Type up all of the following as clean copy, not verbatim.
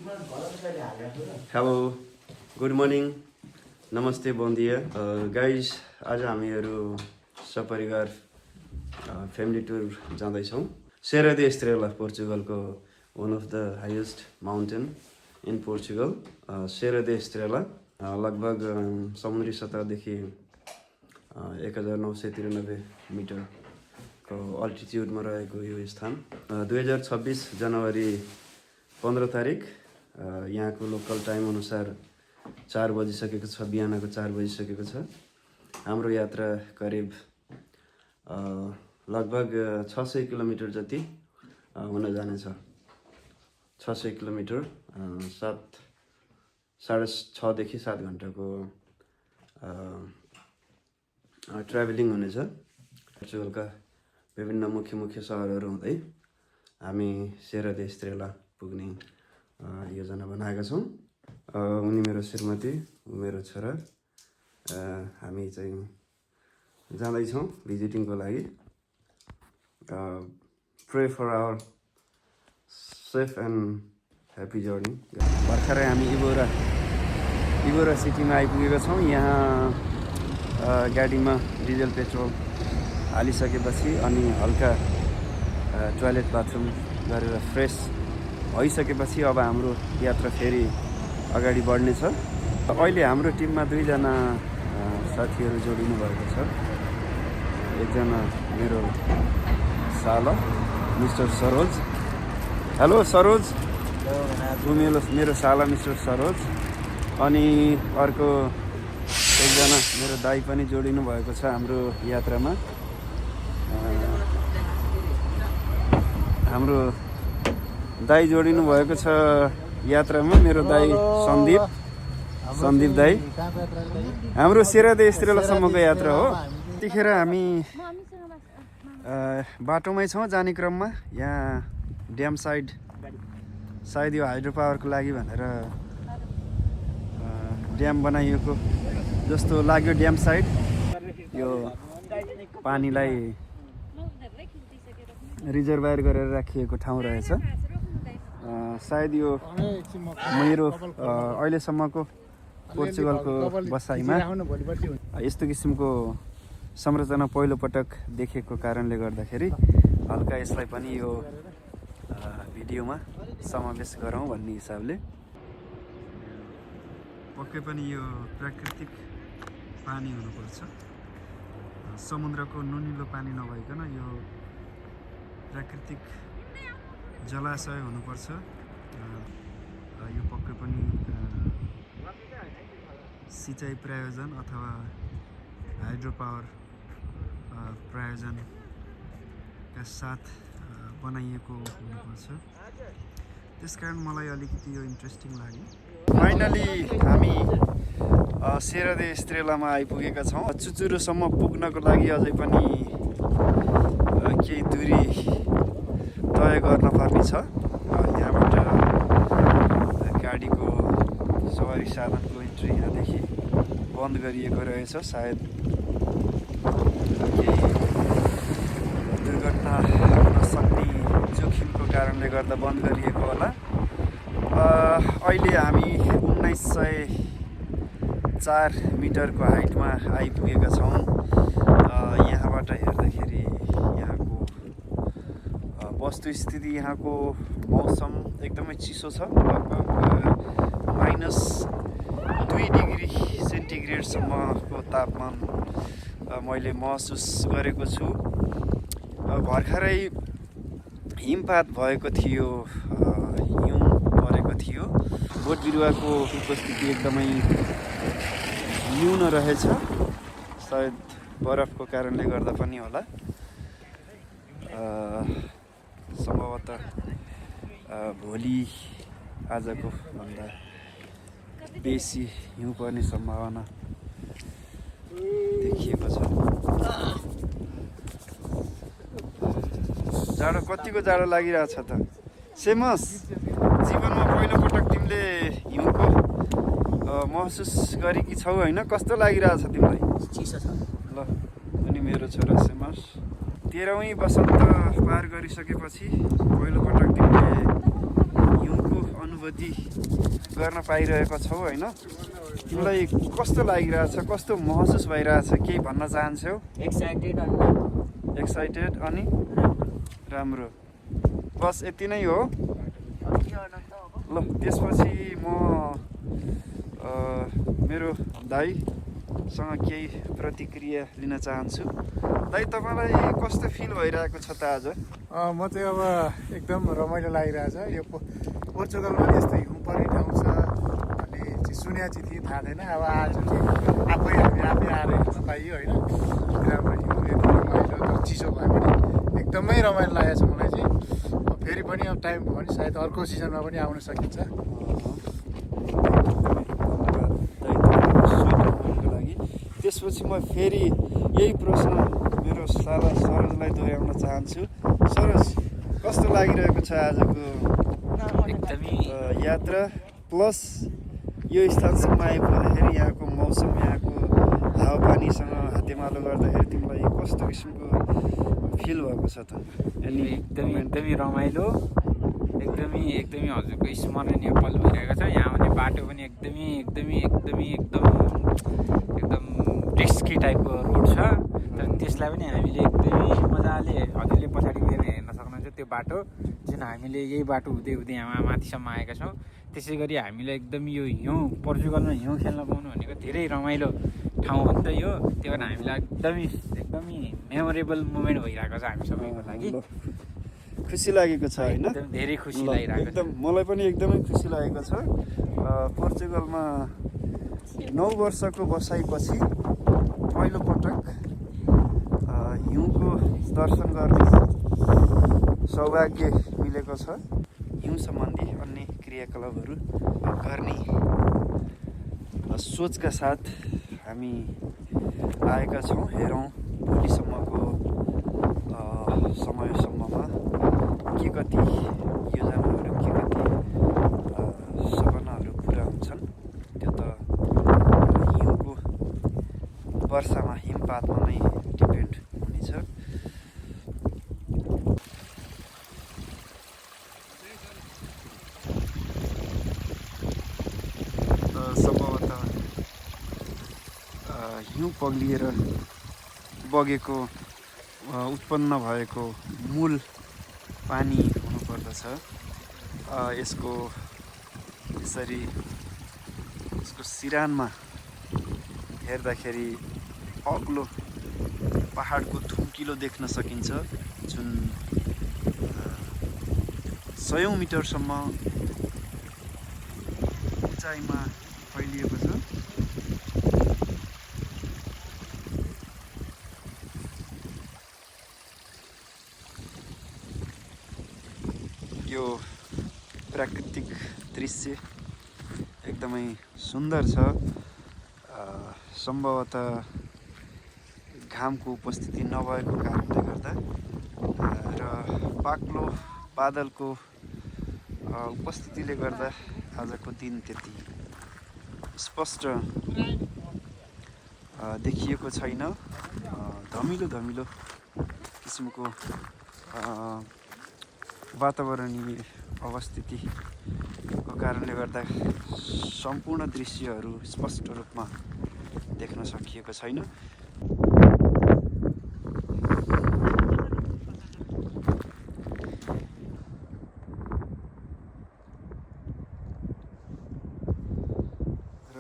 Hello good morning नमस्ते बन्दिया guys आज हामीहरू सपरिवार फ्यामिली टुर जाँदैछौँ सेरा दी एस्ट्रेला पोर्चुगलको one of the highest mountain in Portugal Serra da Estrela लगभग समुद्री सतहदेखि 1993 मिटरको अल्टिट्युडमा रहेको यो स्थान 2026 जनवरी 15 तारिक यहाँको लोकल टाइम अनुसार 4 बजिसकेको छ बिहानको 4 बजिसकेको छ हाम्रो यात्रा करिब लगभग 600 किलोमिटर जति हुन जानेछ 600 किलोमिटर 6.5 देखि 7 घण्टाको ट्राभलिङ हुनेछ पोर्चुगलका विभिन्न मुख्य सहरहरू हुँदै हामी सेरा दी एस्ट्रेला पुग्ने योजना बनाएका छौँ उनी मेरो श्रीमती मेरो छोरा हामी चाहिँ जाँदैछौँ भिजिटिङको लागि pray for our safe and happy journey भर्खरै हामी इबोरा सिटीमा आइपुगेका छौँ यहाँ गाडीमा डिजल पेट्रोल हालिसकेपछि अनि हल्का टोयलेट बाथरुम गरेर फ्रेस भइसकेपछि अब हाम्रो यात्रा फेरि अगाडि बढ्नेछ अहिले हाम्रो टिममा 2 जना साथीहरू जोडिनु भएको छ एकजना मेरो साला मिस्टर सरोज हेलो सरोज मेरो साला मिस्टर सरोज अनि अर्को एकजना मेरो दाइ पनि जोडिनु भएको छ हाम्रो यात्रामा हाम्रो दाइ जोडिनु भएको छ यात्रामा मेरो दाइ सन्दीप दाइ हाम्रो सेरा दी एस्ट्रेलासम्मको यात्रा हो त्यतिखेर हामी बाटोमै छौँ जाने क्रममा यहाँ ड्याम सायद यो हाइड्रो पावरको लागि भनेर ड्याम बनाइएको जस्तो लाग्यो ड्याम साइड यो पानीलाई रिजर्भायर गरेर राखिएको ठाउँ रहेछ सायद यो मेरो अहिलेसम्मको पोर्चुगलको बसाइमा यस्तो किसिमको संरचना पहिलोपटक देखेको कारणले गर्दाखेरि हल्का यसलाई पनि यो भिडियोमा समावेश गरौँ भन्ने हिसाबले पक्कै पनि यो प्राकृतिक पानी हुनुपर्छ समुद्रको नुनिलो पानी नभइकन यो प्राकृतिक जलाशय हुनुपर्छ यो पक्कै पनि सिँचाइ प्रायोजन अथवा हाइड्रो पावर प्रायोजनका साथ बनाइएको हुनुपर्छ त्यसकारण मलाई अलिकति यो इन्ट्रेस्टिङ लाग्यो फाइनली हामी सेरा दी एस्ट्रेलामा आइपुगेका छौँ चुचुरोसम्म पुग्नको लागि अझै पनि केही दूरी तय गर्न पर्ने छ यहाँबाट गाडीको सवारी साधनको इन्ट्री यहाँदेखि बन्द गरिएको रहेछ सायद केही दुर्घटना हुन सक्ने जोखिमको कारणले गर्दा बन्द गरिएको होला अहिले हामी 1904 मिटरको हाइटमा आइपुगेका छौँ यहाँबाट हेर्दाखेरि यहाँको वस्तुस्थिति यहाँको मौसम एकदमै चिसो छ लगभग -2 डिग्री सेन्टिग्रेडसम्मको तापमान मैले महसुस गरेको छु भर्खरै हिमपात भएको थियो हिउँ परेको थियो बोट बिरुवाको उपस्थिति एकदमै न्यून रहेछ सायद बरफको कारणले गर्दा पनि होला सम्भवतः भोलि आजको भन्दा बेसी हिउँ पर्ने सम्भावना देखिएको छ जाडो कतिको जाडो लागिरहेछ त सेमस जीवनमा पहिलोपटक तिमीले हिउँको महसुस गरेकी छौ होइन कस्तो लागिरहेछ तिमीलाई चिसो छ ल अनि मेरो छोरा सेमस 13औं वसन्त पार गरिसकेपछि पहिलोपटक तिमीले हिउँको अनुभूति गर्न पाइरहेको छौ होइन तिमीलाई कस्तो लागिरहेछ कस्तो महसुस भइरहेछ केही भन्न चाहन्छौ एक्साइटेड अनि राम्रो बस यति नै हो ल त्यसपछि म मेरो दाइसँग केही प्रतिक्रिया लिन चाहन्छु दाइ तपाईँलाई कस्तो फिल भइरहेको छ त आज म चाहिँ अब एकदम रमाइलो लागिरहेछ यो पोर्चुगलमा पनि यस्तो हिउँ पर्ने ठाउँ छ भन्ने चाहिँ सुनेको चाहिँ थिएँ थाहा थिएन अब आज चाहिँ आफै आएर हेर्न पाइयो होइन राम्रो हिउँ यति रमाइलो तर चिसो भए पनि एकदमै रमाइलो लागेको छ मलाई चाहिँ फेरि पनि अब टाइम भयो भने सायद अर्को सिजनमा पनि आउन सकिन्छ त्यसपछि म फेरि यही प्रश्न मेरो सरोजलाई दोहोऱ्याउन चाहन्छु सरोज कस्तो लागिरहेको छ आजको यात्रा प्लस यो स्थानसम्म आइपुग्दाखेरि यहाँको मौसम यहाँको हावापानीसँग हातेमालो गर्दाखेरि तिमीलाई कस्तो किसिमको फिल भएको छ त एकदमै रमाइलो एकदमै हजुरको स्मरणीय पल भइरहेको छ यहाँ आउने बाटो पनि एकदम रिस्की टाइपको रोड छ तर त्यसलाई पनि हामीले एकदमै मजाले हजुरले पछाडि गएर हेर्न सक्नुहुन्छ त्यो बाटो जुन हामीले यही बाटो हुँदै यहाँ माथिसम्म आएका छौँ त्यसै गरी हामीलाई एकदम यो हिउँ पोर्चुगलमा हिउँ खेल्न पाउनु भनेको धेरै रमाइलो ठाउँ हो नि त यो त्यो भएर हामीलाई एकदमै मेमोरेबल मोमेन्ट भइरहेको छ हामी सबैको लागि खुसी लागेको छ होइन धेरै खुसी लागिरहेको छ एकदम मलाई पनि एकदमै खुसी लागेको छ पोर्चुगलमा 9 वर्षको बसाइपछि पहिलोपटक हिउँको दर्शन गर्ने सौभाग्य मिलेको छ हिउँ सम्बन्धी अन्य क्रियाकलापहरू गर्ने सोचका साथ हामी आएका छौँ हेरौँ भोलिसम्मको समयसम्ममा के कति योजनाहरू के कति सपनाहरू पुरा हुन्छन् त्यो त हिउँको वर्षामा हिमपातमा नै डिपेन्ड हुनेछ सम्भवतः हिउँ पग्लिएर बगेको उत्पन्न भएको मूल पानी हुनुपर्दछ यसको यसरी यसको सिरानमा हेर्दाखेरि अग्लो पहाडको थुम्किलो देख्न सकिन्छ जुन 100 मिटरसम्म उचाइमा फैलिएको छ यो प्राकृतिक दृश्य एकदमै सुन्दर छ सम्भवतः घामको उपस्थिति नभएको कारणले गर्दा र बाक्लो बादलको उपस्थितिले गर्दा आजको दिन त्यति स्पष्ट देखिएको छैन धमिलो किसिमको वातावरणीय अवस्थितिको कारणले गर्दा सम्पूर्ण दृश्यहरू स्पष्ट रूपमा देख्न सकिएको छैन र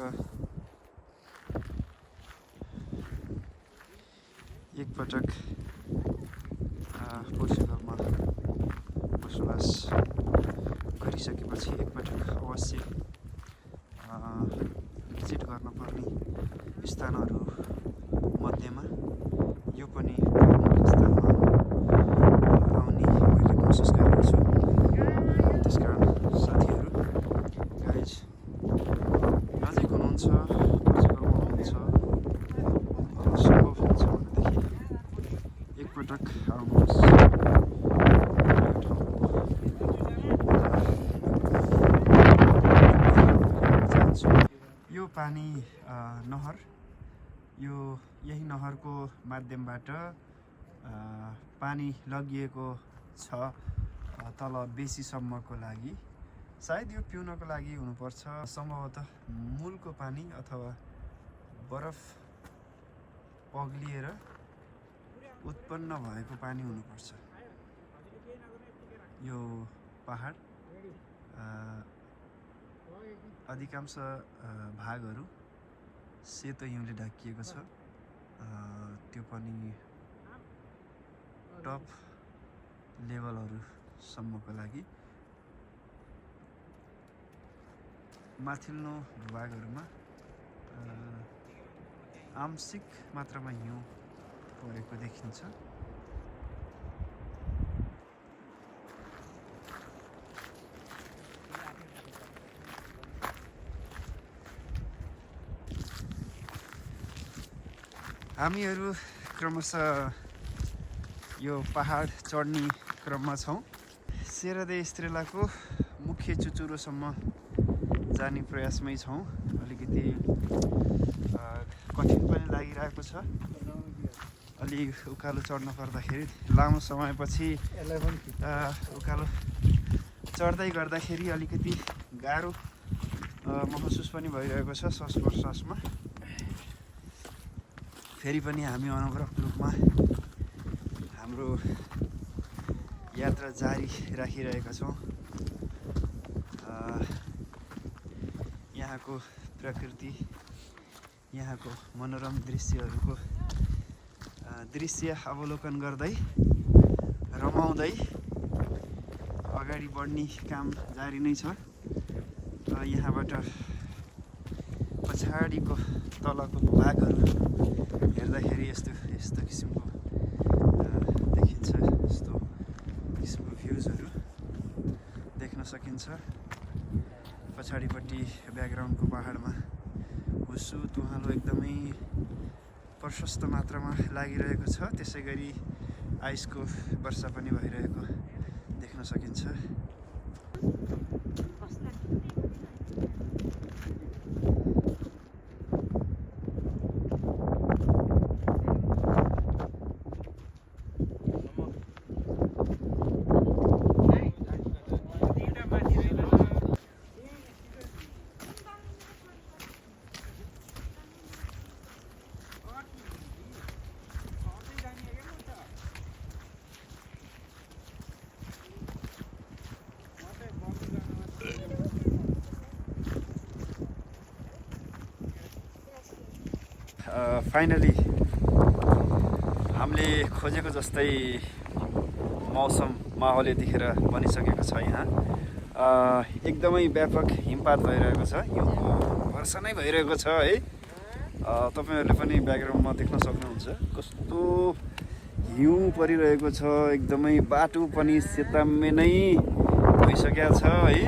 एकपटक पोर्चुगलमा बसोबास गरिसकेपछि एकपटक अवश्य भिजिट गर्नुपर्ने स्थानहरू मध्येमा यो पनि प्रमुख स्थानमा आउने मैले कोसिस गरेको छु त्यसकारण साथीहरू गाइज नजिक हुनुहुन्छ पोर्चुगलमा हुनुहुन्छ सम्भव हुन्छ भनेदेखि एकपटक आउनुहोस् यो पानी नहर यही नहरको माध्यमबाट पानी लगिएको छ तल बेसीसम्मको लागि सायद यो पिउनको लागि हुनुपर्छ, सम्भवतः मूलको पानी अथवा बरफ पग्लिएर उत्पन्न भएको पानी हुनुपर्छ। यो पहाड अधिकांश भागहरू सेतो हिउँले ढाकिएको छ, त्यो पनि टप लेभलहरूसम्मको लागि। माथिल्लो भूभागहरूमा आंशिक मात्रामा हिउँ परेको देखिन्छ। हामीहरू क्रमशः यो पहाड चढ्ने क्रममा छौँ। सेरा दे एस्ट्रेलाको मुख्य चुचुरोसम्म जाने प्रयासमै छौँ। अलिकति कठिन पनि लागिरहेको छ। अलि उकालो चढ्न पर्दाखेरि लामो समयपछि उकालो चढ्दै गर्दाखेरि अलिकति गाह्रो महसुस पनि भइरहेको छ श्वास प्रश्वासमा। फेरि पनि हामी अनवरत रूपमा हाम्रो यात्रा जारी राखिरहेका छौँ। यहाँको प्रकृति, यहाँको मनोरम दृश्यहरूको दृश्य अवलोकन गर्दै रमाउँदै अगाडि बढ्ने काम जारी नै छ। यहाँबाट पछाडिको तलको भागहरू हेर्दाखेरि यस्तो किसिमको देखिन्छ, यस्तो किसिमको भ्युजहरू देख्न सकिन्छ। पछाडिपट्टि ब्याकग्राउन्डको पहाडमा हुस्सु तुहालो एकदमै प्रशस्त मात्रामा लागिरहेको छ। त्यसै गरी आइसको वर्षा पनि भइरहेको देख्न सकिन्छ। फाइनली हामीले खोजेको जस्तै मौसम माहौल यतिखेर बनिसकेको छ। यहाँ एकदमै व्यापक हिमपात भइरहेको छ, हिउँको वर्षा नै भइरहेको छ है। तपाईँहरूले पनि ब्याकग्राउन्डमा देख्न सक्नुहुन्छ कस्तो हिउँ परिरहेको छ। एकदमै बाटो पनि सेताम्मे नै भइसकेको छ है।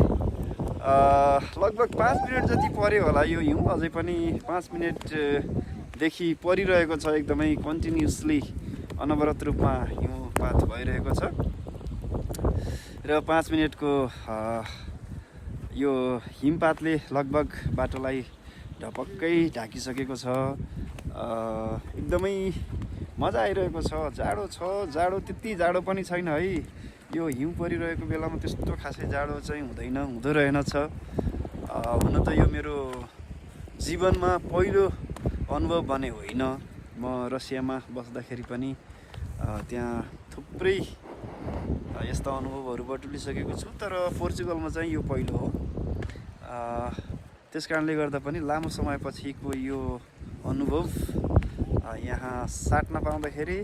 लगभग 5 मिनट जति पर्यो होला यो हिउँ, अझै पनि 5 मिनटदेखि परिरहेको छ। एकदमै कन्टिन्युसली अनवरत रूपमा हिउँपात भइरहेको छ र 5 मिनटको यो हिमपातले लगभग बाटोलाई ढपक्कै ढाकिसकेको छ। एकदमै मजा आइरहेको छ। जाडो छ, जाडो त्यति जाडो पनि छैन है। यो हिउँ परिरहेको बेलामा त्यस्तो खासै जाडो चाहिँ हुँदो रहेनछ। हुन त यो मेरो जीवनमा पहिलो अनुभव भने होइन। म रसियामा बस्दाखेरि पनि त्यहाँ थुप्रै यस्ता अनुभवहरू बटुलिसकेको छु, तर पोर्चुगलमा चाहिँ यो पहिलो हो। त्यस कारणले गर्दा पनि लामो समयपछिको यो अनुभव यहाँ साट्न पाउँदाखेरि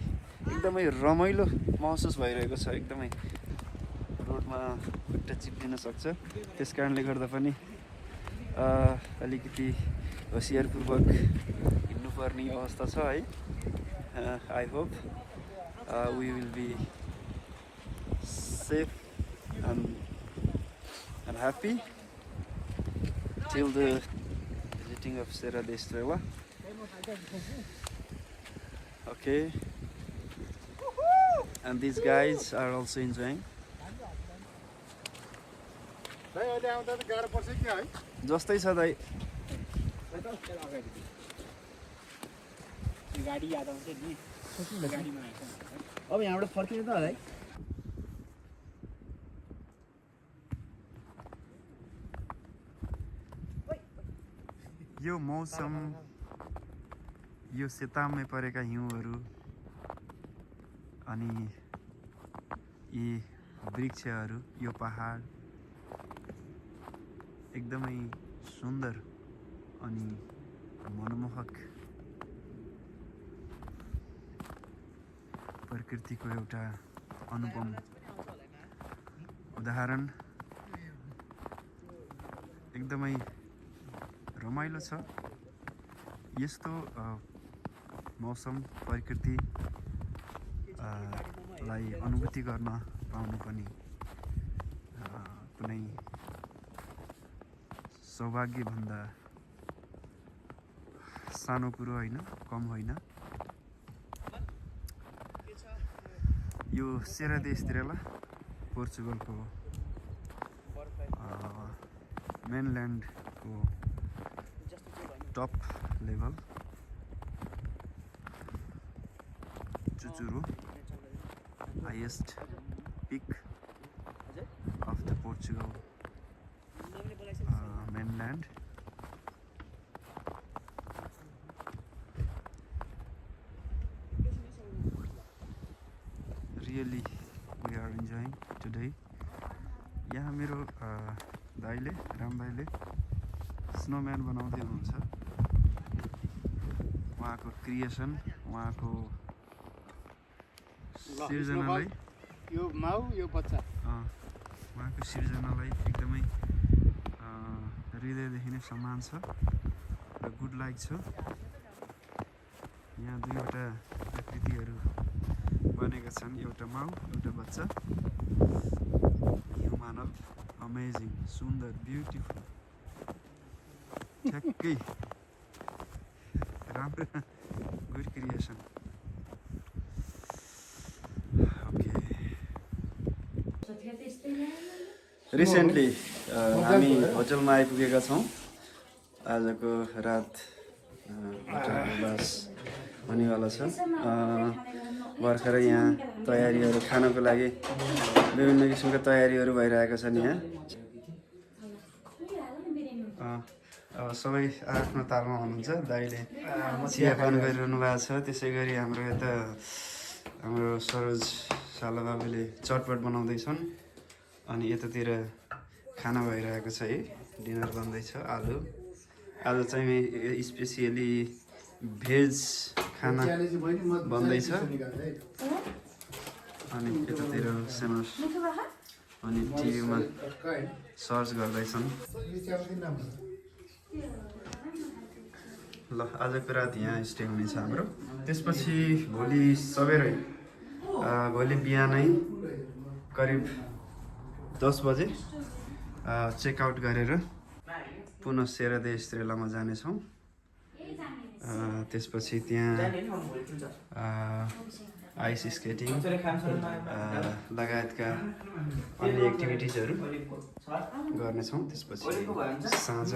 एकदमै रमाइलो महसुस भइरहेको छ। एकदमै रोडमा खुट्टा चिप्लिन सक्छ। त्यस कारणले गर्दा पनि अलिकति होसियारपूर्वक हिँड्नुपर्ने अवस्था छ है। I hope we will be safe and happy till the visiting of Serra da Estrela. Okay, and these guys are also enjoying. जस्तै छ दाइ। गाडी याद आउँछ नि, गाडीमा अब यहाँबाट फर्किने त होला है। यो मौसम, यो सेताममै परेका हिउँहरू अनि यी वृक्षहरू, यो पहाड एकदमै सुन्दर अनि मनमोहक प्रकृतिको एउटा अनुपम उदाहरण। एकदमै रमाइलो छ यस्तो मौसम प्रकृति लाई अनुभूति गर्न पाउनु पनि कुनै सौभाग्यभन्दा सानो कुरो होइन, कम होइन। यो सेरा दे एस्ट्रेला पोर्चुगलको मेनल्यान्डको टप लेभल चुचुरो highest peak of the Portugal mainland. Really we are enjoying today. यहाँ मेरो दाइले, राम दाइले स्नोम्यान बनाउँदै हुनुहुन्छ। उहाँको क्रिएसन, उहाँको सिर्जनालाई, यो माउ यो बच्चा उहाँको सिर्जनालाई एकदमै हृदयदेखि नै सम्मान छ र गुड लाइक छ। यहाँ दुईवटा आकृतिहरू बनेका छन्, एउटा माउ एउटा बच्चा। यो मानव अमेजिङ, सुन्दर, ब्युटिफुल, ठ्याक्कै राम्रो, गुड क्रिएसन। रिसेन्टली हामी होटलमा आइपुगेका छौँ। आजको रात बस हुनेवाला छ। भर्खरै यहाँ तयारीहरू, खानको लागि विभिन्न किसिमका तयारीहरू भइरहेका छन्। यहाँ सबै आफ्नो तालमा हुनुहुन्छ। दाइले चियापान गरिरहनु भएको छ। त्यसै गरी हाम्रो यता हाम्रो सरोज साला बाबुले चटपट बनाउँदैछन् अनि यतातिर खाना भइरहेको छ है, डिनर बन्दैछ। आज चाहिँ स्पेसियली भेज खाना बन्दैछ। अनि यतातिर सेनोस अनि टिभीमा सर्च गर्दैछन्। ल आजको रात यहाँ स्टे हुनेछ हाम्रो। त्यसपछि भोलि सबेरै, भोलि बिहानै करिब 10 बजे चेकआउट गरेर पुनः सेरा दे एस्ट्रेलामा जानेछौँ। त्यसपछि त्यहाँ आइस स्केटिङ लगायतका अन्य एक्टिभिटिजहरू गर्नेछौँ। त्यसपछि साँझ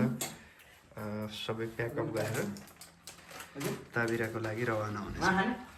सबै प्याकअप गरेर ताबिराको लागि रवाना हुनेछौँ।